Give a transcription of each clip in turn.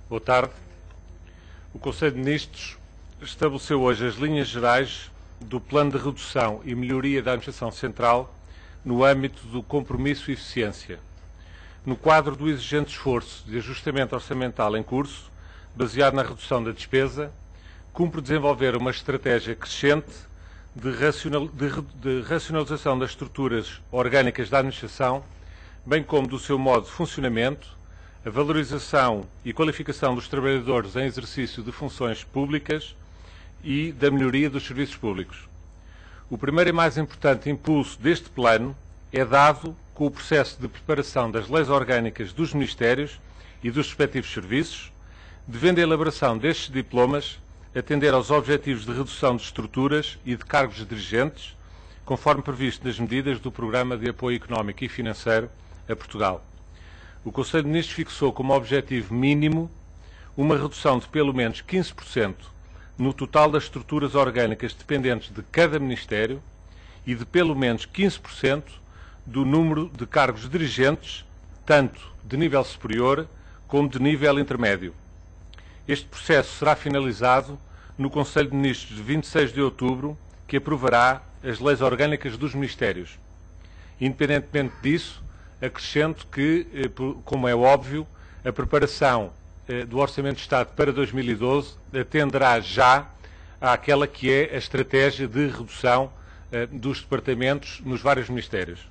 Boa tarde. O Conselho de Ministros estabeleceu hoje as linhas gerais do Plano de Redução e Melhoria da Administração Central no âmbito do compromisso e eficiência. No quadro do exigente esforço de ajustamento orçamental em curso, baseado na redução da despesa, cumpre desenvolver uma estratégia crescente de racionalização das estruturas orgânicas da administração, bem como do seu modo de funcionamento, a valorização e qualificação dos trabalhadores em exercício de funções públicas e da melhoria dos serviços públicos. O primeiro e mais importante impulso deste plano é dado com o processo de preparação das leis orgânicas dos Ministérios e dos respectivos serviços, devendo a elaboração destes diplomas atender aos objetivos de redução de estruturas e de cargos dirigentes, conforme previsto nas medidas do Programa de Apoio Económico e Financeiro a Portugal. O Conselho de Ministros fixou como objetivo mínimo uma redução de pelo menos 15% no total das estruturas orgânicas dependentes de cada Ministério e de pelo menos 15% do número de cargos dirigentes, tanto de nível superior como de nível intermédio. Este processo será finalizado no Conselho de Ministros de 26 de outubro, que aprovará as leis orgânicas dos Ministérios. Independentemente disso, acrescento que, como é óbvio, a preparação do Orçamento de Estado para 2012 atenderá já àquela que é a estratégia de redução dos departamentos nos vários Ministérios.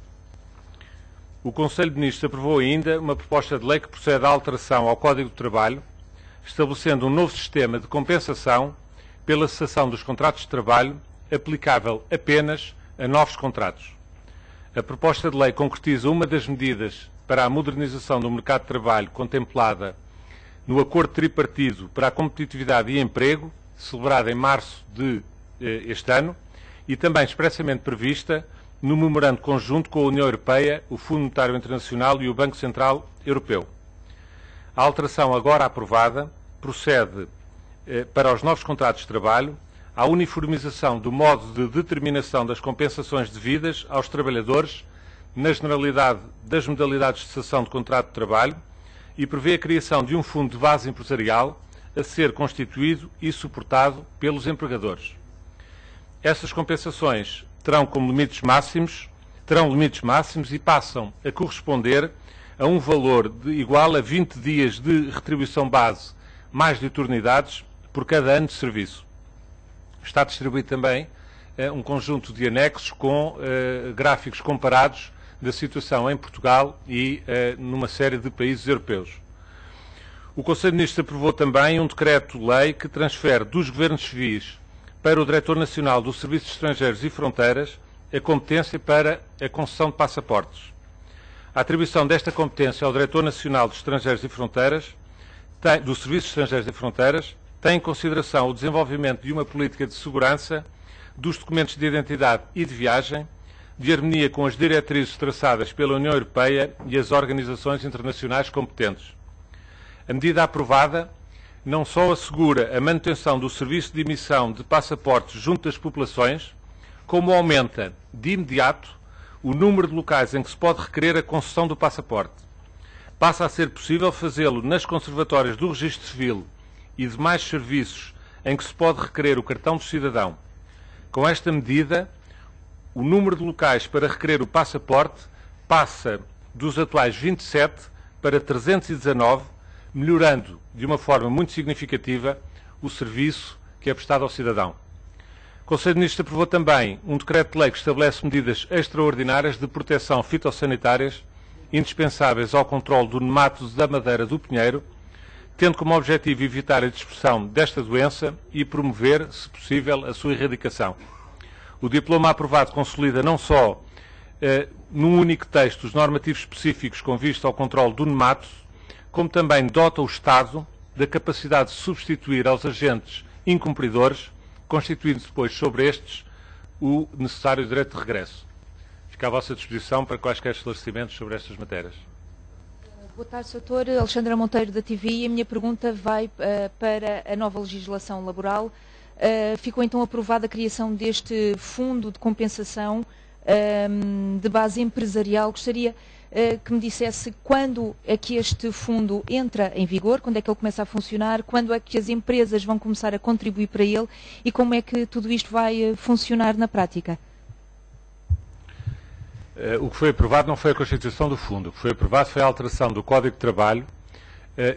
O Conselho de Ministros aprovou ainda uma proposta de lei que procede à alteração ao Código do Trabalho, estabelecendo um novo sistema de compensação pela cessação dos contratos de trabalho aplicável apenas a novos contratos. A proposta de lei concretiza uma das medidas para a modernização do mercado de trabalho contemplada no Acordo Tripartido para a Competitividade e Emprego, celebrado em março deste ano, e também expressamente prevista no memorando conjunto com a União Europeia, o Fundo Monetário Internacional e o Banco Central Europeu. A alteração agora aprovada procede para os novos contratos de trabalho à uniformização do modo de determinação das compensações devidas aos trabalhadores na generalidade das modalidades de cessação de contrato de trabalho e prevê a criação de um fundo de base empresarial a ser constituído e suportado pelos empregadores. Essas compensações terão limites máximos e passam a corresponder a um valor igual a 20 dias de retribuição base mais diuturnidades por cada ano de serviço. Está distribuído também um conjunto de anexos com gráficos comparados da situação em Portugal e numa série de países europeus. O Conselho de Ministros aprovou também um decreto-lei que transfere dos Governos Civis para o Diretor Nacional dos Serviços Estrangeiros e Fronteiras a competência para a concessão de passaportes. A atribuição desta competência ao Diretor Nacional dos Estrangeiros e Fronteiras, dos Serviços Estrangeiros e Fronteiras, tem em consideração o desenvolvimento de uma política de segurança dos documentos de identidade e de viagem, de harmonia com as diretrizes traçadas pela União Europeia e as organizações internacionais competentes. A medida aprovada não só assegura a manutenção do serviço de emissão de passaportes junto das populações, como aumenta, de imediato, o número de locais em que se pode requerer a concessão do passaporte. Passa a ser possível fazê-lo nas conservatórias do Registro Civil e demais serviços em que se pode requerer o cartão do cidadão. Com esta medida, o número de locais para requerer o passaporte passa dos atuais 27 para 319, melhorando de uma forma muito significativa o serviço que é prestado ao cidadão. O Conselho de Ministros aprovou também um decreto-lei que estabelece medidas extraordinárias de proteção fitossanitárias indispensáveis ao controle do nemato da madeira do pinheiro, tendo como objetivo evitar a dispersão desta doença e promover, se possível, a sua erradicação. O diploma aprovado consolida não só num único texto os normativos específicos com vista ao controle do nemato, como também dota o Estado da capacidade de substituir aos agentes incumpridores, constituindo depois sobre estes o necessário direito de regresso. Fico à vossa disposição para quaisquer esclarecimentos sobre estas matérias. Boa tarde, Sr. Doutor. Alexandra Monteiro, da TV, e a minha pergunta vai para a nova legislação laboral. Ficou então aprovada a criação deste fundo de compensação de base empresarial. Gostaria que me dissesse quando é que este fundo entra em vigor, quando é que ele começa a funcionar, quando é que as empresas vão começar a contribuir para ele e como é que tudo isto vai funcionar na prática. O que foi aprovado não foi a constituição do fundo. O que foi aprovado foi a alteração do Código de Trabalho,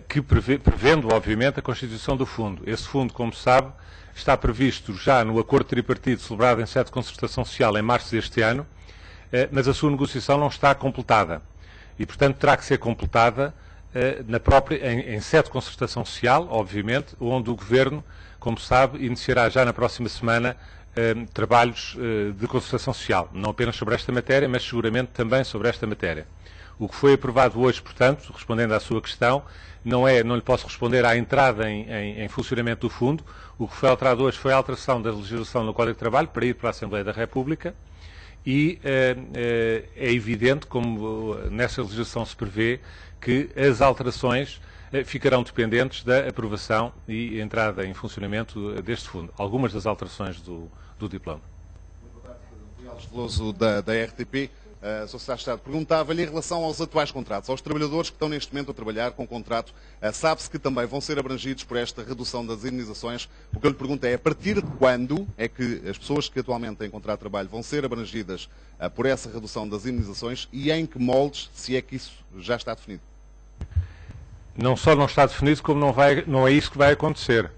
que prevendo, obviamente, a constituição do fundo. Esse fundo, como sabe, está previsto já no acordo tripartite celebrado em sede de concertação social em março deste ano, mas a sua negociação não está completada. E, portanto, terá que ser completada em sede de concertação social, obviamente, onde o Governo, como sabe, iniciará já na próxima semana trabalhos de concertação social, não apenas sobre esta matéria, mas seguramente também sobre esta matéria. O que foi aprovado hoje, portanto, respondendo à sua questão, não lhe posso responder à entrada em funcionamento do fundo. O que foi alterado hoje foi a alteração da legislação no Código de Trabalho para ir para a Assembleia da República e é evidente, como nessa legislação se prevê, que as alterações ficarão dependentes da aprovação e entrada em funcionamento deste fundo. Algumas das alterações do diploma. Muito boa tarde, Rui Alves Veloso da RTP. Sr. Secretário de Estado, perguntava-lhe em relação aos atuais contratos, aos trabalhadores que estão neste momento a trabalhar com contrato, sabe-se que também vão ser abrangidos por esta redução das indenizações. O que eu lhe pergunto é, a partir de quando é que as pessoas que atualmente têm contrato de trabalho vão ser abrangidas por essa redução das indenizações e em que moldes, se é que isso já está definido? Não só não está definido, como não é isso que vai acontecer.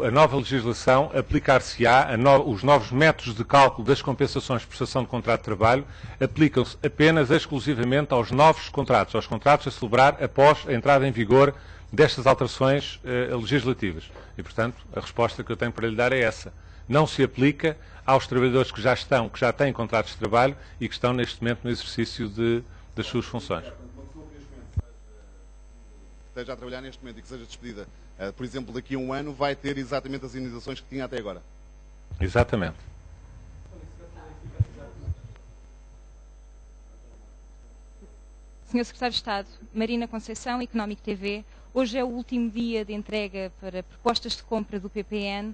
A nova legislação aplicar-se-á, os novos métodos de cálculo das compensações de prestação de contrato de trabalho aplicam-se apenas exclusivamente aos novos contratos, aos contratos a celebrar após a entrada em vigor destas alterações legislativas. E, portanto, a resposta que eu tenho para lhe dar é essa. Não se aplica aos trabalhadores que já têm contratos de trabalho e que estão neste momento no exercício das suas funções. Esteja a trabalhar neste momento e que seja despedida, por exemplo, daqui a um ano, vai ter exatamente as indenizações que tinha até agora? Exatamente. Sr. Secretário de Estado, Marina Conceição, Económico TV. Hoje é o último dia de entrega para propostas de compra do PPN.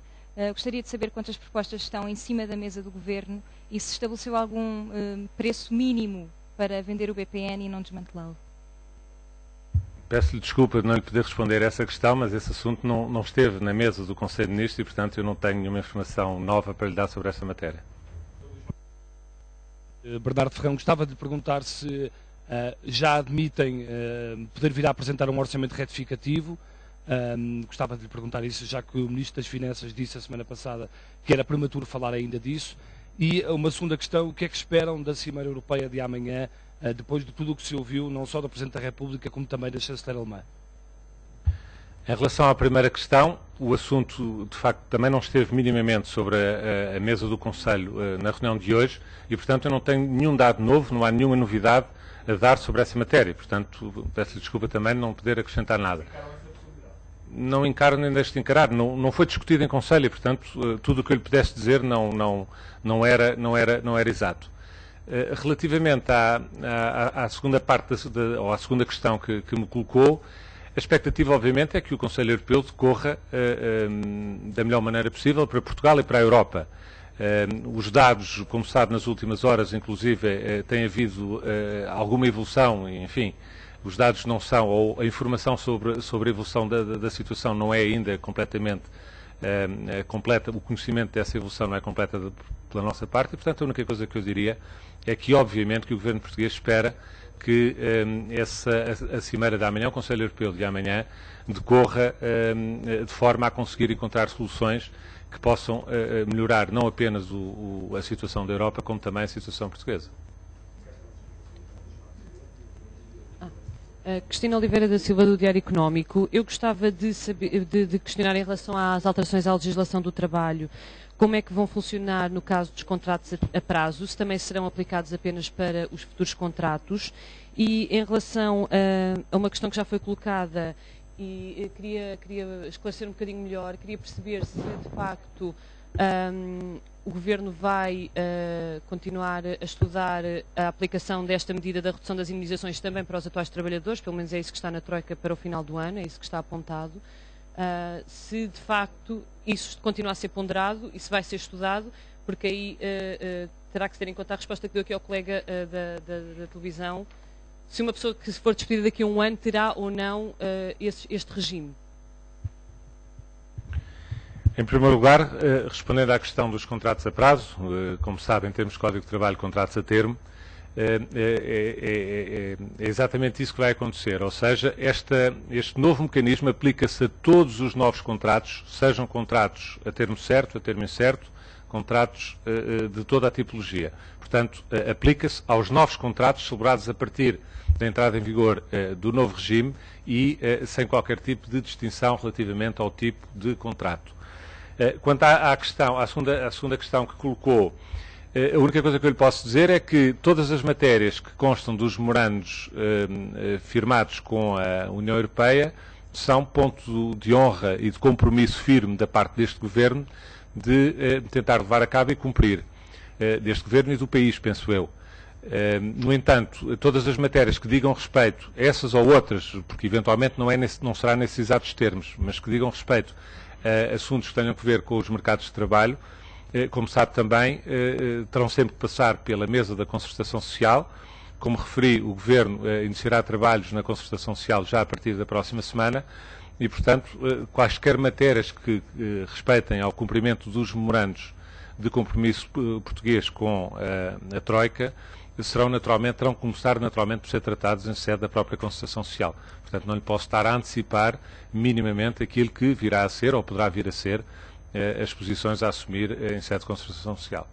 Gostaria de saber quantas propostas estão em cima da mesa do Governo e se estabeleceu algum preço mínimo para vender o BPN e não desmantelá-lo. Peço-lhe desculpa de não lhe poder responder a essa questão, mas esse assunto não esteve na mesa do Conselho de Ministros e, portanto, eu não tenho nenhuma informação nova para lhe dar sobre esta matéria. Bernardo Ferrão, gostava de lhe perguntar se já admitem poder vir a apresentar um orçamento retificativo. Gostava de lhe perguntar isso, já que o Ministro das Finanças disse a semana passada que era prematuro falar ainda disso. E uma segunda questão, o que é que esperam da Cimeira Europeia de amanhã, depois de tudo o que se ouviu, não só do Presidente da República, como também da chanceler alemã? Em relação à primeira questão, o assunto, de facto, também não esteve minimamente sobre a mesa do Conselho na reunião de hoje e, portanto, eu não tenho nenhum dado novo, não há nenhuma novidade a dar sobre essa matéria. Portanto, peço-lhe desculpa também de não poder acrescentar nada. Não encaro nem deixo de encarar. Não foi discutido em Conselho e, portanto, tudo o que eu lhe pudesse dizer não era exato. Relativamente à segunda parte, ou à segunda questão que me colocou, a expectativa, obviamente, é que o Conselho Europeu decorra da melhor maneira possível para Portugal e para a Europa. Os dados, como sabe, nas últimas horas, inclusive, tem havido alguma evolução, enfim, os dados não são, ou a informação sobre a evolução da situação não é ainda completamente completa, o conhecimento dessa evolução não é completa pela nossa parte e, portanto, a única coisa que eu diria é que, obviamente, que o Governo português espera que a Cimeira de amanhã, o Conselho Europeu de amanhã, decorra de forma a conseguir encontrar soluções que possam melhorar não apenas a situação da Europa, como também a situação portuguesa. Cristina Oliveira da Silva, do Diário Económico. Eu gostava de questionar em relação às alterações à legislação do trabalho. Como é que vão funcionar no caso dos contratos a prazo? Se também serão aplicados apenas para os futuros contratos? E em relação a uma questão que já foi colocada, e queria esclarecer um bocadinho melhor, queria perceber se de facto o Governo vai continuar a estudar a aplicação desta medida da redução das indenizações também para os atuais trabalhadores, pelo menos é isso que está na Troika para o final do ano, é isso que está apontado. Se de facto isso continua a ser ponderado, isso vai ser estudado, porque aí terá que se ter em conta a resposta que deu aqui ao colega da televisão, Se uma pessoa que for despedida daqui a um ano terá ou não este regime? Em primeiro lugar, respondendo à questão dos contratos a prazo, como sabem, temos Código de Trabalho, contratos a termo, é exatamente isso que vai acontecer, ou seja, este novo mecanismo aplica-se a todos os novos contratos, sejam contratos a termo certo, a termo incerto, contratos de toda a tipologia. Portanto, aplica-se aos novos contratos celebrados a partir da entrada em vigor do novo regime e sem qualquer tipo de distinção relativamente ao tipo de contrato. Quanto à segunda questão que colocou, a única coisa que eu lhe posso dizer é que todas as matérias que constam dos memorandos firmados com a União Europeia são ponto de honra e de compromisso firme da parte deste Governo de tentar levar a cabo e cumprir, deste Governo e do país, penso eu. No entanto, todas as matérias que digam respeito, essas ou outras, porque eventualmente não será nesses exatos termos, mas que digam respeito a assuntos que tenham a ver com os mercados de trabalho, como sabe também, terão sempre que passar pela mesa da concertação social. Como referi, o Governo iniciará trabalhos na concertação social já a partir da próxima semana e, portanto, quaisquer matérias que respeitem ao cumprimento dos memorandos de compromisso português com a Troika terão que começar naturalmente por ser tratados em sede da própria concertação social. Portanto, não lhe posso estar a antecipar minimamente aquilo que virá a ser ou poderá vir a ser as posições a assumir em sede de concertação social.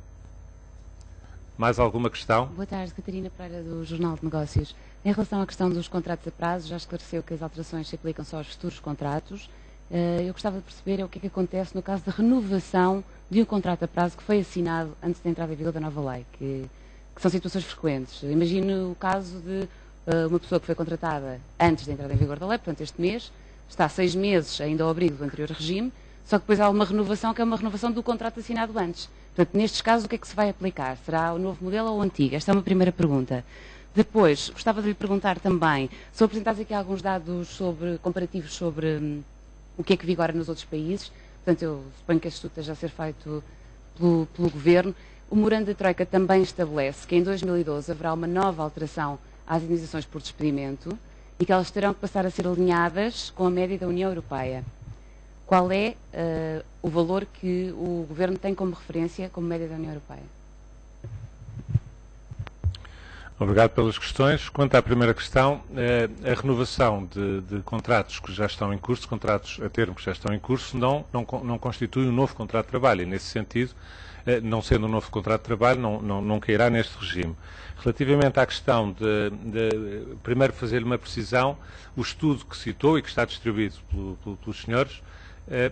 Mais alguma questão? Boa tarde, Catarina Pereira, do Jornal de Negócios. Em relação à questão dos contratos a prazo, já esclareceu que as alterações se aplicam só aos futuros contratos. Eu gostava de perceber o que é que acontece no caso da renovação de um contrato a prazo que foi assinado antes da entrada em vigor da nova lei, que são situações frequentes. Imagino o caso de uma pessoa que foi contratada antes da entrada em vigor da lei, portanto este mês, está 6 meses ainda ao abrigo do anterior regime, só que depois há uma renovação que é uma renovação do contrato assinado antes. Portanto, nestes casos, o que é que se vai aplicar? Será o novo modelo ou o antigo? Esta é uma primeira pergunta. Depois, gostava de lhe perguntar também, são apresentados aqui alguns dados comparativos sobre o que é que vigora nos outros países. Portanto, eu suponho que este estudo esteja a ser feito pelo Governo. O memorando da Troika também estabelece que em 2012 haverá uma nova alteração às indenizações por despedimento e que elas terão que passar a ser alinhadas com a média da União Europeia. Qual é o valor que o Governo tem como referência como média da União Europeia? Obrigado pelas questões. Quanto à primeira questão, a renovação de contratos que já estão em curso, contratos a termo que já estão em curso, não constitui um novo contrato de trabalho. E, nesse sentido, não sendo um novo contrato de trabalho, não cairá neste regime. Relativamente à questão de primeiro fazer-lhe uma precisão, o estudo que citou e que está distribuído pelos senhores,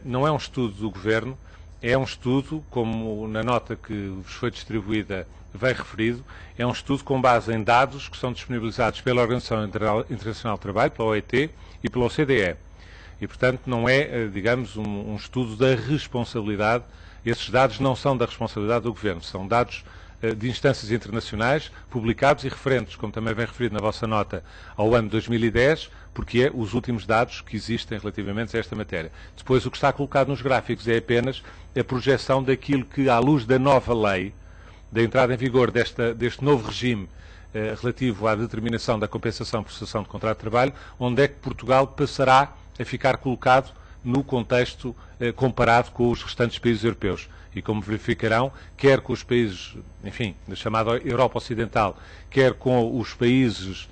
não é um estudo do Governo, é um estudo, como na nota que vos foi distribuída vem referido, é um estudo com base em dados que são disponibilizados pela Organização Internacional do Trabalho, pela OIT e pela OCDE. E, portanto, não é, digamos, um estudo da responsabilidade. Esses dados não são da responsabilidade do Governo, são dados de instâncias internacionais, publicados e referentes, como também vem referido na vossa nota, ao ano 2010, porque é os últimos dados que existem relativamente a esta matéria. Depois, o que está colocado nos gráficos é apenas a projeção daquilo que, à luz da nova lei, da entrada em vigor deste novo regime relativo à determinação da compensação por cessação de contrato de trabalho, onde é que Portugal passará a ficar colocado no contexto comparado com os restantes países europeus. E como verificarão, quer com os países, enfim, da chamada Europa Ocidental, quer com os países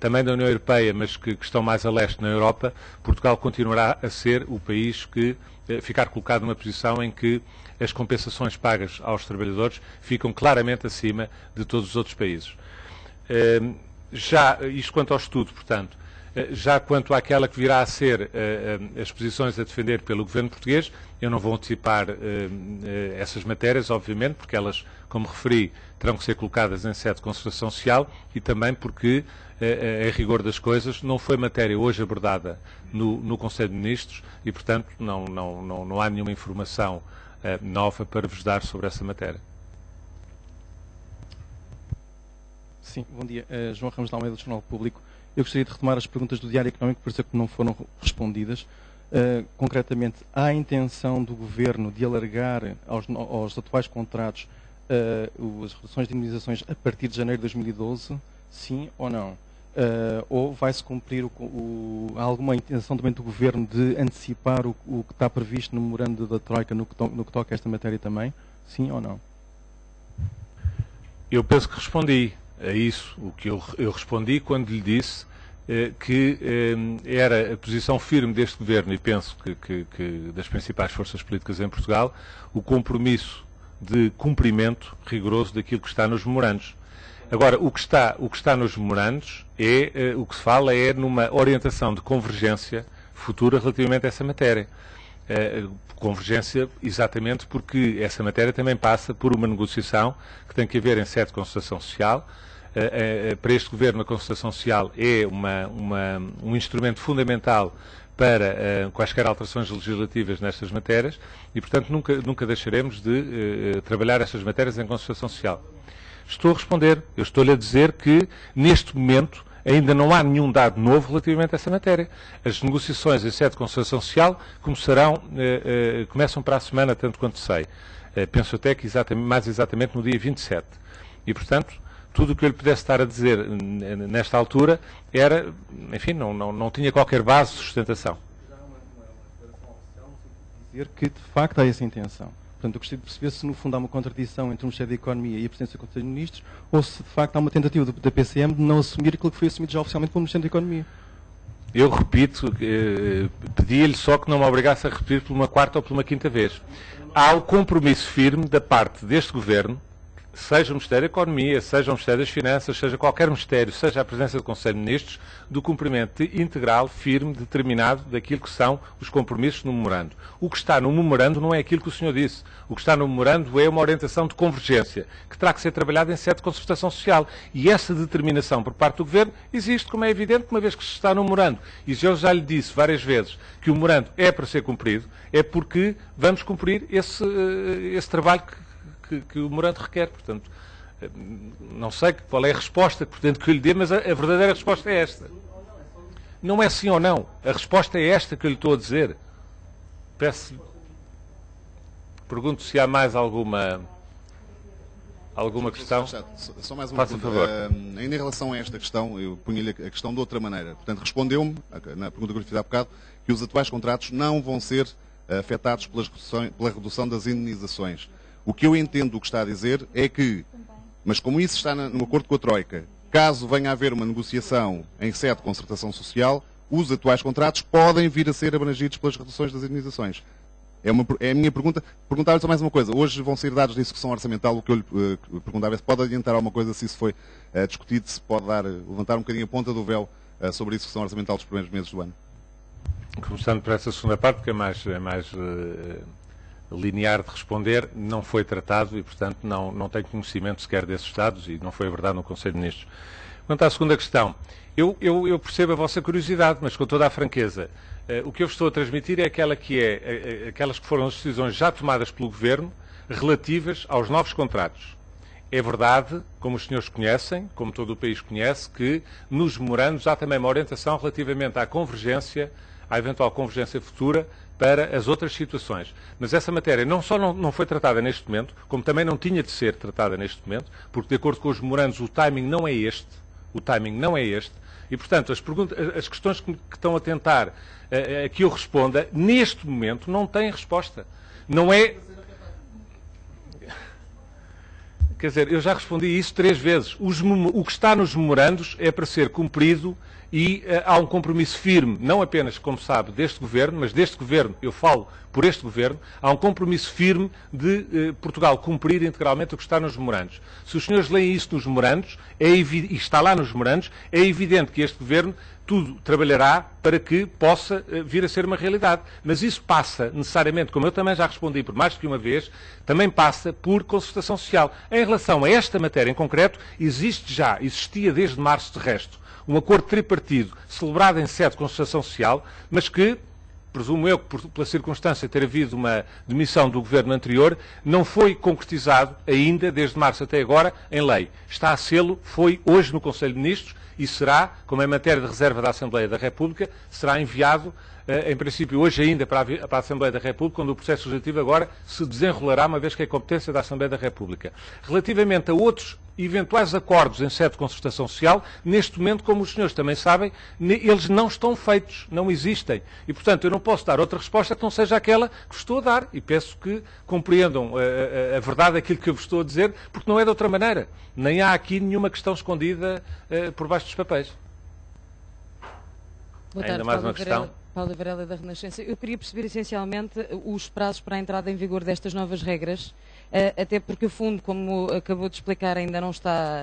também da União Europeia, mas que estão mais a leste na Europa, Portugal continuará a ser o país que ficar colocado numa posição em que as compensações pagas aos trabalhadores ficam claramente acima de todos os outros países. Já isto quanto ao estudo, portanto, já quanto àquela que virá a ser as posições a defender pelo Governo português, eu não vou antecipar essas matérias, obviamente, porque elas, como referi, terão que ser colocadas em sede de concertação social e também porque, em rigor das coisas, não foi matéria hoje abordada no Conselho de Ministros e, portanto, não há nenhuma informação nova para vos dar sobre essa matéria. Sim, bom dia. João Ramos de Almeida, do Jornal Público. Eu gostaria de retomar as perguntas do Diário Económico, por isso que não foram respondidas. Concretamente, há a intenção do Governo de alargar aos atuais contratos as reduções de indenizações a partir de janeiro de 2012? Sim ou não? ou vai-se cumprir há alguma intenção também do Governo de antecipar o que está previsto no memorando da Troika no que toca a esta matéria também? Sim ou não? Eu penso que respondi a isso, o que eu respondi quando lhe disse que era a posição firme deste Governo, e penso que das principais forças políticas em Portugal, o compromisso de cumprimento rigoroso daquilo que está nos memorandos. Agora, o que está nos memorandos o que se fala é numa orientação de convergência futura relativamente a essa matéria. Convergência exatamente porque essa matéria também passa por uma negociação que tem que haver em sede de concertação social. Para este Governo, a concertação social é um instrumento fundamental para quaisquer alterações legislativas nestas matérias e, portanto, nunca deixaremos de trabalhar estas matérias em concertação social. Estou a responder, eu estou-lhe a dizer que, neste momento, ainda não há nenhum dado novo relativamente a essa matéria. As negociações em sede de concertação social começam para a semana, tanto quanto sei. Penso até que mais exatamente no dia 27. E, portanto, tudo o que eu lhe pudesse estar a dizer nesta altura era, enfim, não tinha qualquer base de sustentação. Já uma declaração oficial no sentido de dizer que, de facto, há essa intenção. Portanto, eu gostaria de perceber se, no fundo, há uma contradição entre o Ministério da Economia e a Presidência do Conselho de Ministros, ou se, de facto, há uma tentativa da PCM de não assumir aquilo que foi assumido já oficialmente pelo Ministério da Economia. Eu repito, pedi-lhe só que não me obrigasse a repetir por uma quarta ou por uma quinta vez. Há o compromisso firme da parte deste Governo, seja o Ministério da Economia, seja o Ministério das Finanças, seja qualquer Ministério, seja a Presidência do Conselho de Ministros, do cumprimento integral, firme, determinado daquilo que são os compromissos no memorando. O que está no memorando não é aquilo que o senhor disse. O que está no memorando é uma orientação de convergência, que terá que ser trabalhada em sede de concertação social. E essa determinação por parte do Governo existe, como é evidente, uma vez que se está no memorando. E eu já lhe disse várias vezes que o memorando é para ser cumprido, é porque vamos cumprir esse trabalho que o memorando requer. Portanto, não sei qual é a resposta que pretendo que eu lhe dê, mas a verdadeira resposta é esta. Não é sim ou não. A resposta é esta que eu lhe estou a dizer. Pergunto se há mais alguma questão. Só mais uma pergunta. Ainda em relação a esta questão, eu punha-lhe a questão de outra maneira. Portanto, respondeu-me, na pergunta que eu lhe fiz há bocado, que os atuais contratos não vão ser afetados pela redução das indenizações. O que eu entendo do que está a dizer é que, mas como isso está no acordo com a Troika, caso venha a haver uma negociação em sede de concertação social, os atuais contratos podem vir a ser abrangidos pelas reduções das indenizações. É a minha pergunta. Perguntava-lhe só mais uma coisa. Hoje vão sair dados de execução orçamental. O que eu lhe perguntava é se pode adiantar alguma coisa, se isso foi discutido, se pode levantar um bocadinho a ponta do véu sobre a execução orçamental dos primeiros meses do ano. Começando por essa segunda parte, que é mais linear de responder, não foi tratado e, portanto, não tenho conhecimento sequer desses dados e não foi a verdade no Conselho de Ministros. Quanto à segunda questão, eu percebo a vossa curiosidade, mas com toda a franqueza, o que eu estou a transmitir é aquelas que foram as decisões já tomadas pelo Governo relativas aos novos contratos. É verdade, como os senhores conhecem, como todo o país conhece, que nos memorandos há também uma orientação relativamente à convergência, à eventual convergência futura para as outras situações. Mas essa matéria não só não foi tratada neste momento, como também não tinha de ser tratada neste momento, porque de acordo com os memorandos o timing não é este, e portanto as questões que estão a tentar que eu responda, neste momento não têm resposta. Não é... Quer dizer, eu já respondi isso 3 vezes. O que está nos memorandos é para ser cumprido e há um compromisso firme, não apenas, como sabe, deste Governo, mas deste Governo, eu falo por este Governo, há um compromisso firme de Portugal cumprir integralmente o que está nos memorandos. Se os senhores leem isso nos memorandos, e está lá nos memorandos, é evidente que este Governo tudo trabalhará para que possa vir a ser uma realidade. Mas isso passa, necessariamente, como eu também já respondi por mais do que uma vez, também passa por concertação social. Em relação a esta matéria em concreto, existia desde março de resto, um acordo tripartido celebrado em sede de concertação social, mas que, presumo eu que pela circunstância de ter havido uma demissão do governo anterior, não foi concretizado ainda, desde março até agora, em lei. Está a sê-lo, foi hoje no Conselho de Ministros e será, como é matéria de reserva da Assembleia da República, será enviado, em princípio, hoje ainda para a Assembleia da República, quando o processo legislativo agora se desenrolará, uma vez que é competência da Assembleia da República. Relativamente a outros eventuais acordos em sede de concertação social, neste momento, como os senhores também sabem, eles não estão feitos, não existem. E, portanto, eu não posso dar outra resposta que não seja aquela que vos estou a dar. E peço que compreendam a verdade daquilo que eu vos estou a dizer, porque não é de outra maneira. Nem há aqui nenhuma questão escondida por baixo dos papéis. Boa tarde, Ainda mais uma questão. Paula Varela da Renascença. Eu queria perceber essencialmente os prazos para a entrada em vigor destas novas regras, até porque o fundo, como acabou de explicar, ainda não está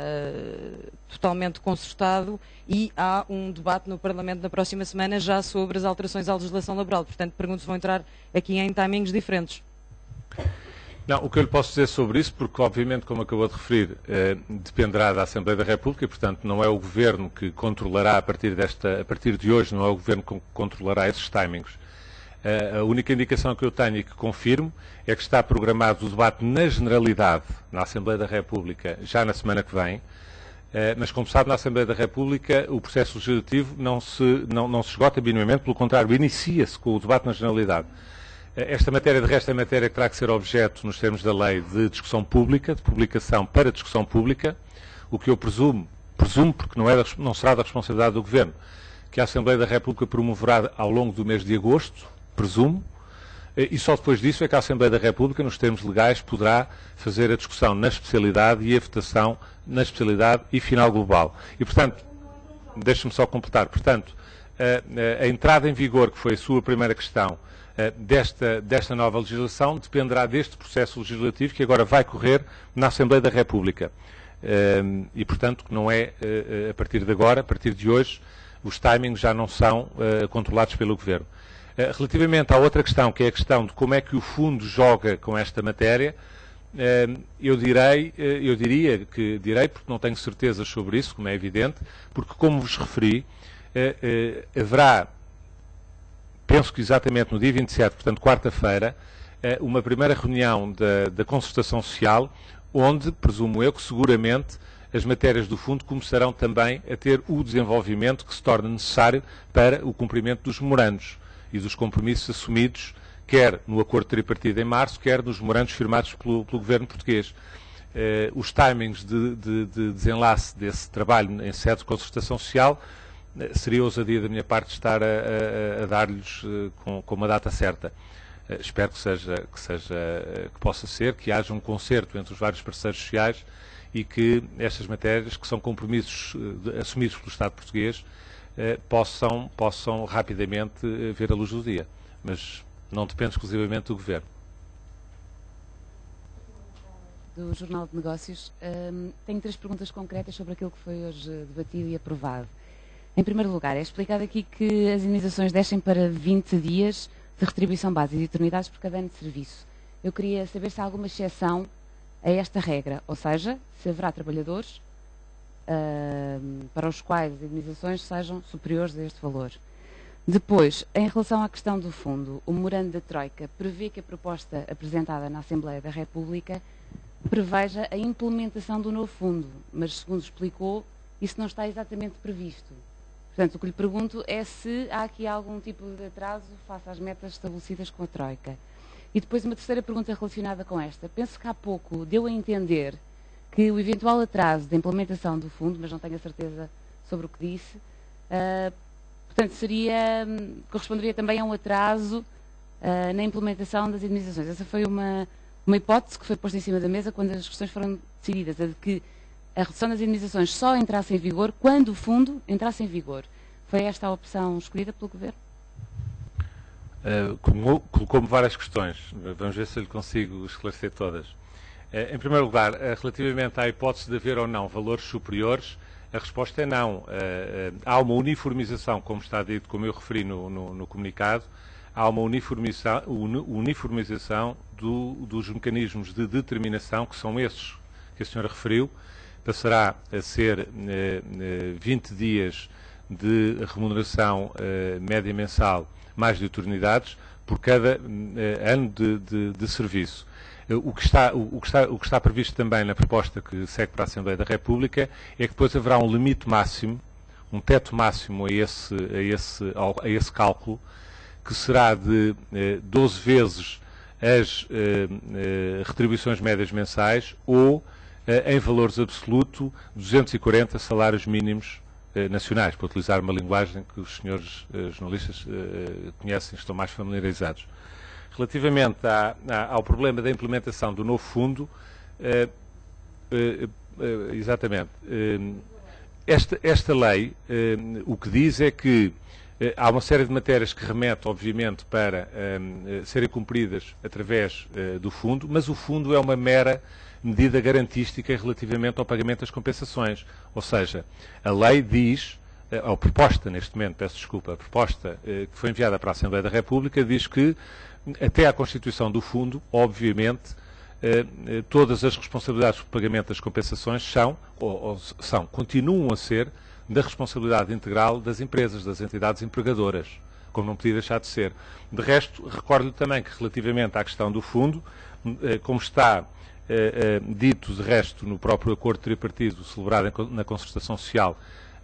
totalmente concertado e há um debate no Parlamento na próxima semana já sobre as alterações à legislação laboral. Portanto, pergunto se vão entrar aqui em timings diferentes. Não, o que eu lhe posso dizer sobre isso, porque obviamente, como acabou de referir, dependerá da Assembleia da República, e, portanto, não é o Governo que controlará a partir de hoje, não é o Governo que controlará esses timings. A única indicação que eu tenho e que confirmo é que está programado o debate na generalidade na Assembleia da República já na semana que vem, mas como sabe, na Assembleia da República o processo legislativo não se esgota minimamente, pelo contrário, inicia-se com o debate na generalidade. Esta matéria, de resto, é matéria que terá que ser objeto, nos termos da lei, de discussão pública, de publicação para discussão pública, o que eu presumo porque não será da responsabilidade do Governo, que a Assembleia da República promoverá ao longo do mês de agosto, presumo, e só depois disso é que a Assembleia da República, nos termos legais, poderá fazer a discussão na especialidade e a votação na especialidade e final global. E, portanto, deixe-me só completar, portanto, a entrada em vigor, que foi a sua primeira questão, desta nova legislação dependerá deste processo legislativo que agora vai correr na Assembleia da República. E, portanto, não é a partir de agora, a partir de hoje, os timings já não são controlados pelo Governo. Relativamente à outra questão, que é a questão de como é que o Fundo joga com esta matéria, eu diria, porque não tenho certezas sobre isso, como é evidente, porque, como vos referi, haverá, penso que exatamente no dia 27, portanto quarta-feira, uma primeira reunião da concertação social, onde, presumo eu, que seguramente as matérias do Fundo começarão também a ter o desenvolvimento que se torna necessário para o cumprimento dos memorandos e dos compromissos assumidos, quer no acordo tripartido em março, quer nos memorandos firmados pelo Governo português. Os timings de desenlace desse trabalho em sede de concertação social seria ousadia da minha parte estar a dar-lhes com uma data certa. Espero que possa ser, que haja um concerto entre os vários parceiros sociais e que estas matérias, que são compromissos assumidos pelo Estado português, possam rapidamente ver a luz do dia. Mas não depende exclusivamente do Governo. Do Jornal de Negócios, tenho 3 perguntas concretas sobre aquilo que foi hoje debatido e aprovado. Em primeiro lugar, é explicado aqui que as indenizações descem para 20 dias de retribuição base e de eternidades por cada ano de serviço. Eu queria saber se há alguma exceção a esta regra, ou seja, se haverá trabalhadores para os quais as indenizações sejam superiores a este valor. Depois, em relação à questão do fundo, o memorando da Troika prevê que a proposta apresentada na Assembleia da República preveja a implementação do novo fundo, mas, segundo explicou, isso não está exatamente previsto. Portanto, o que lhe pergunto é se há aqui algum tipo de atraso face às metas estabelecidas com a Troika. E depois uma terceira pergunta relacionada com esta. Penso que há pouco deu a entender que o eventual atraso da implementação do fundo, mas não tenho a certeza sobre o que disse, portanto, corresponderia também a um atraso na implementação das indenizações. Essa foi uma hipótese que foi posta em cima da mesa quando as questões foram decididas, a de que a redução das indenizações só entrasse em vigor quando o fundo entrasse em vigor. Foi esta a opção escolhida pelo Governo? Colocou-me várias questões. Vamos ver se eu lhe consigo esclarecer todas. Em primeiro lugar, relativamente à hipótese de haver ou não valores superiores, a resposta é não. Há uma uniformização, como está dito, como eu referi no comunicado, há uma uniformização dos mecanismos de determinação, que são esses que a senhora referiu. Passará a ser 20 dias de remuneração média mensal mais de eternidades por cada ano de serviço. O que está previsto também na proposta que segue para a Assembleia da República é que depois haverá um limite máximo, um teto máximo a esse cálculo, que será de 12 vezes as retribuições médias mensais ou em valores absoluto, 240 salários mínimos nacionais, para utilizar uma linguagem que os senhores jornalistas conhecem, estão mais familiarizados. Relativamente ao problema da implementação do novo fundo, exatamente, esta lei o que diz é que há uma série de matérias que remete, obviamente, para serem cumpridas através do fundo, mas o fundo é uma mera medida garantística relativamente ao pagamento das compensações. Ou seja, a lei diz, ou a proposta neste momento, peço desculpa, a proposta que foi enviada para a Assembleia da República diz que, até à constituição do fundo, obviamente, todas as responsabilidades por pagamento das compensações continuam a ser da responsabilidade integral das empresas, das entidades empregadoras, como não podia deixar de ser. De resto, recordo-lhe também que, relativamente à questão do fundo, como está dito, de resto, no próprio acordo tripartido celebrado na Concertação Social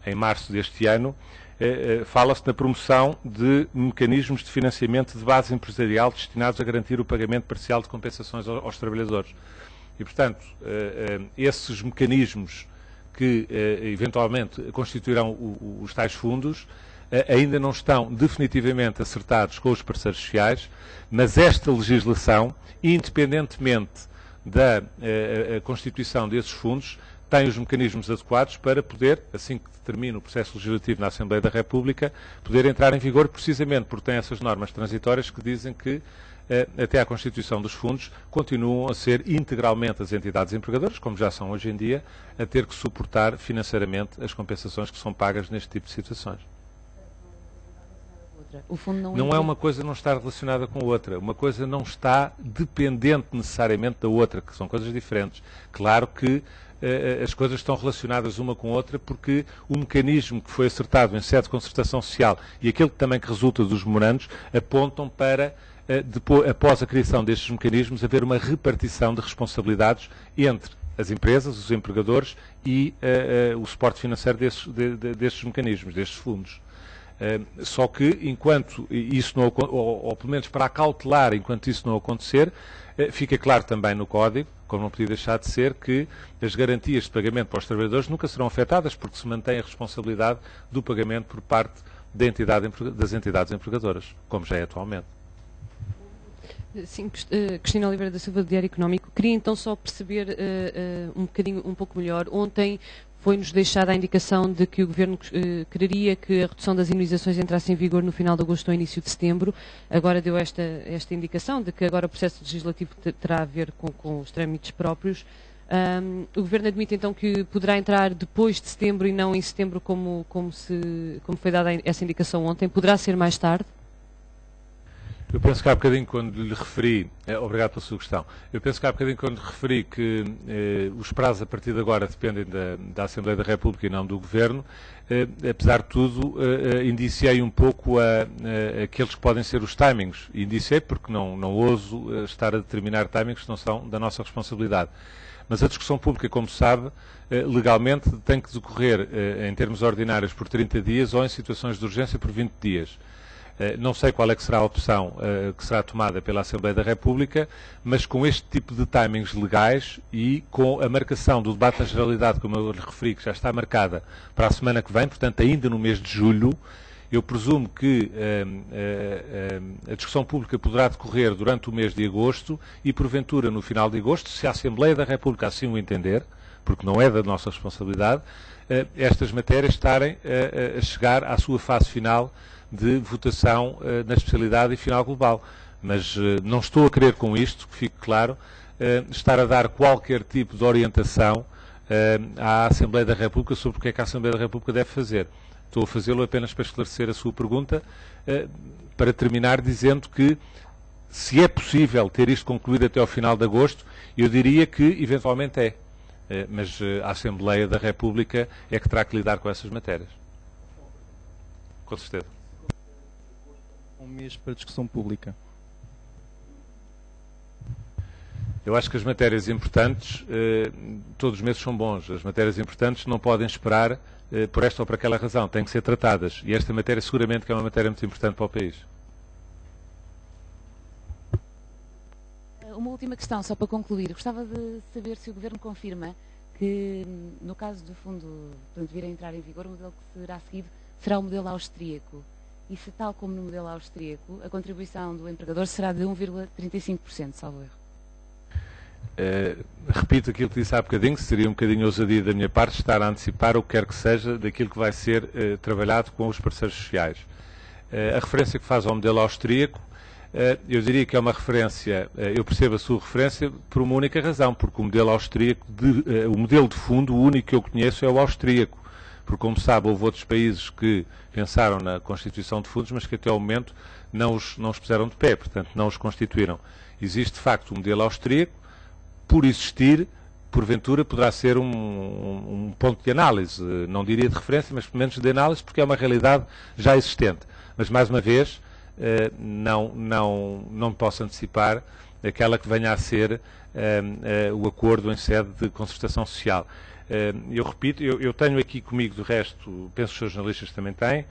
em março deste ano, fala-se na promoção de mecanismos de financiamento de base empresarial destinados a garantir o pagamento parcial de compensações aos trabalhadores. E, portanto, esses mecanismos que eventualmente constituirão os tais fundos ainda não estão definitivamente acertados com os parceiros sociais, mas esta legislação, independentemente da constituição desses fundos, tem os mecanismos adequados para poder, assim que termine o processo legislativo na Assembleia da República, poder entrar em vigor, precisamente porque tem essas normas transitórias que dizem que, até à constituição dos fundos, continuam a ser integralmente as entidades empregadoras, como já são hoje em dia, a ter que suportar financeiramente as compensações que são pagas neste tipo de situações. O fundo não é uma coisa não estar relacionada com a outra. Uma coisa não está dependente necessariamente da outra, que são coisas diferentes. Claro que as coisas estão relacionadas uma com a outra porque o mecanismo que foi acertado em sede de concertação social e aquele também que resulta dos memorandos apontam para, após a criação destes mecanismos, haver uma repartição de responsabilidades entre as empresas, os empregadores e o suporte financeiro destes mecanismos, destes fundos. Só que, enquanto isso não, ou pelo menos para acautelar, enquanto isso não acontecer, fica claro também no Código, como não podia deixar de ser, que as garantias de pagamento para os trabalhadores nunca serão afetadas, porque se mantém a responsabilidade do pagamento por parte das entidades empregadoras, como já é atualmente. Sim, Cristina Oliveira da Silva, do Diário Económico. Queria então só perceber um pouco melhor. Ontem foi-nos deixada a indicação de que o Governo quereria que a redução das indenizações entrasse em vigor no final de agosto ou início de setembro. Agora deu esta indicação de que agora o processo legislativo terá a ver com os trâmites próprios. O Governo admite então que poderá entrar depois de setembro e não em setembro como foi dada essa indicação ontem. Poderá ser mais tarde? Eu penso que há bocadinho quando lhe referi, obrigado pela sua questão, eu penso que há bocadinho quando lhe referi que os prazos a partir de agora dependem da Assembleia da República e não do Governo, apesar de tudo, indiciei um pouco aqueles que podem ser os timings. Indiciei porque não ouso estar a determinar timings que não são da nossa responsabilidade. Mas a discussão pública, como sabe, legalmente tem que decorrer em termos ordinários por 30 dias ou em situações de urgência por 20 dias. Não sei qual é que será a opção que será tomada pela Assembleia da República, mas com este tipo de timings legais e com a marcação do debate da Generalidade, como eu lhe referi, que já está marcada para a semana que vem, portanto ainda no mês de julho, eu presumo que a discussão pública poderá decorrer durante o mês de agosto e, porventura, no final de agosto, se a Assembleia da República assim o entender, porque não é da nossa responsabilidade, estas matérias estarem a chegar à sua fase final de votação na especialidade e final global. Mas não estou a querer com isto, que fique claro, estar a dar qualquer tipo de orientação à Assembleia da República sobre o que é que a Assembleia da República deve fazer. Estou a fazê-lo apenas para esclarecer a sua pergunta, para terminar dizendo que, se é possível ter isto concluído até ao final de agosto, eu diria que eventualmente é. Mas a Assembleia da República é que terá que lidar com essas matérias. Com certeza. Um mês para discussão pública. Eu acho que as matérias importantes, todos os meses são bons. As matérias importantes não podem esperar por esta ou por aquela razão. Têm que ser tratadas. E esta matéria seguramente que é uma matéria muito importante para o país. Uma última questão, só para concluir. Gostava de saber se o Governo confirma que no caso do fundo, portanto, vir a entrar em vigor, o modelo que será seguido será o modelo austríaco. E se, tal como no modelo austríaco, a contribuição do empregador será de 1,35%, salvo erro. Repito aquilo que disse há bocadinho, seria um bocadinho ousadia da minha parte estar a antecipar o que quer que seja daquilo que vai ser trabalhado com os parceiros sociais. A referência que faz ao modelo austríaco, eu diria que é uma referência, eu percebo a sua referência por uma única razão, porque o modelo austríaco, o modelo de fundo, o único que eu conheço é o austríaco, porque como sabe houve outros países que pensaram na constituição de fundos, mas que até ao momento não os puseram de pé, portanto não os constituíram. Existe de facto o modelo austríaco, por existir, porventura poderá ser um ponto de análise, não diria de referência, mas pelo menos de análise, porque é uma realidade já existente. Mas, mais uma vez, não posso antecipar aquela que venha a ser o acordo em sede de concertação social. Eu repito, eu tenho aqui comigo, do resto, penso que os jornalistas também têm,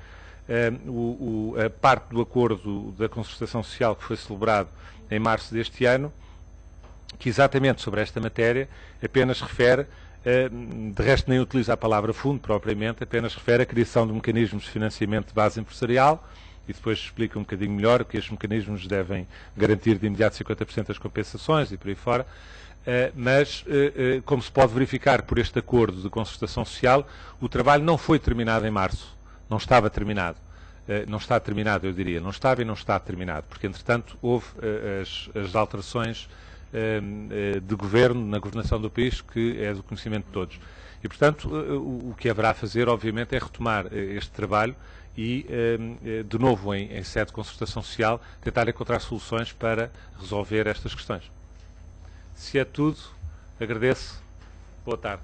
a parte do acordo da concertação social que foi celebrado em março deste ano, que exatamente sobre esta matéria apenas refere, de resto nem utiliza a palavra fundo propriamente, apenas refere a criação de mecanismos de financiamento de base empresarial e depois explica um bocadinho melhor que estes mecanismos devem garantir de imediato 50% das compensações e por aí fora, mas como se pode verificar por este acordo de concertação social, o trabalho não foi terminado em março, não estava terminado. Não está terminado, eu diria, não estava e não está terminado, porque entretanto houve as alterações de governo, na governação do país, que é do conhecimento de todos. E, portanto, o que haverá a fazer, obviamente, é retomar este trabalho e, de novo, em sede de concertação social, tentar encontrar soluções para resolver estas questões. Se é tudo, agradeço. Boa tarde.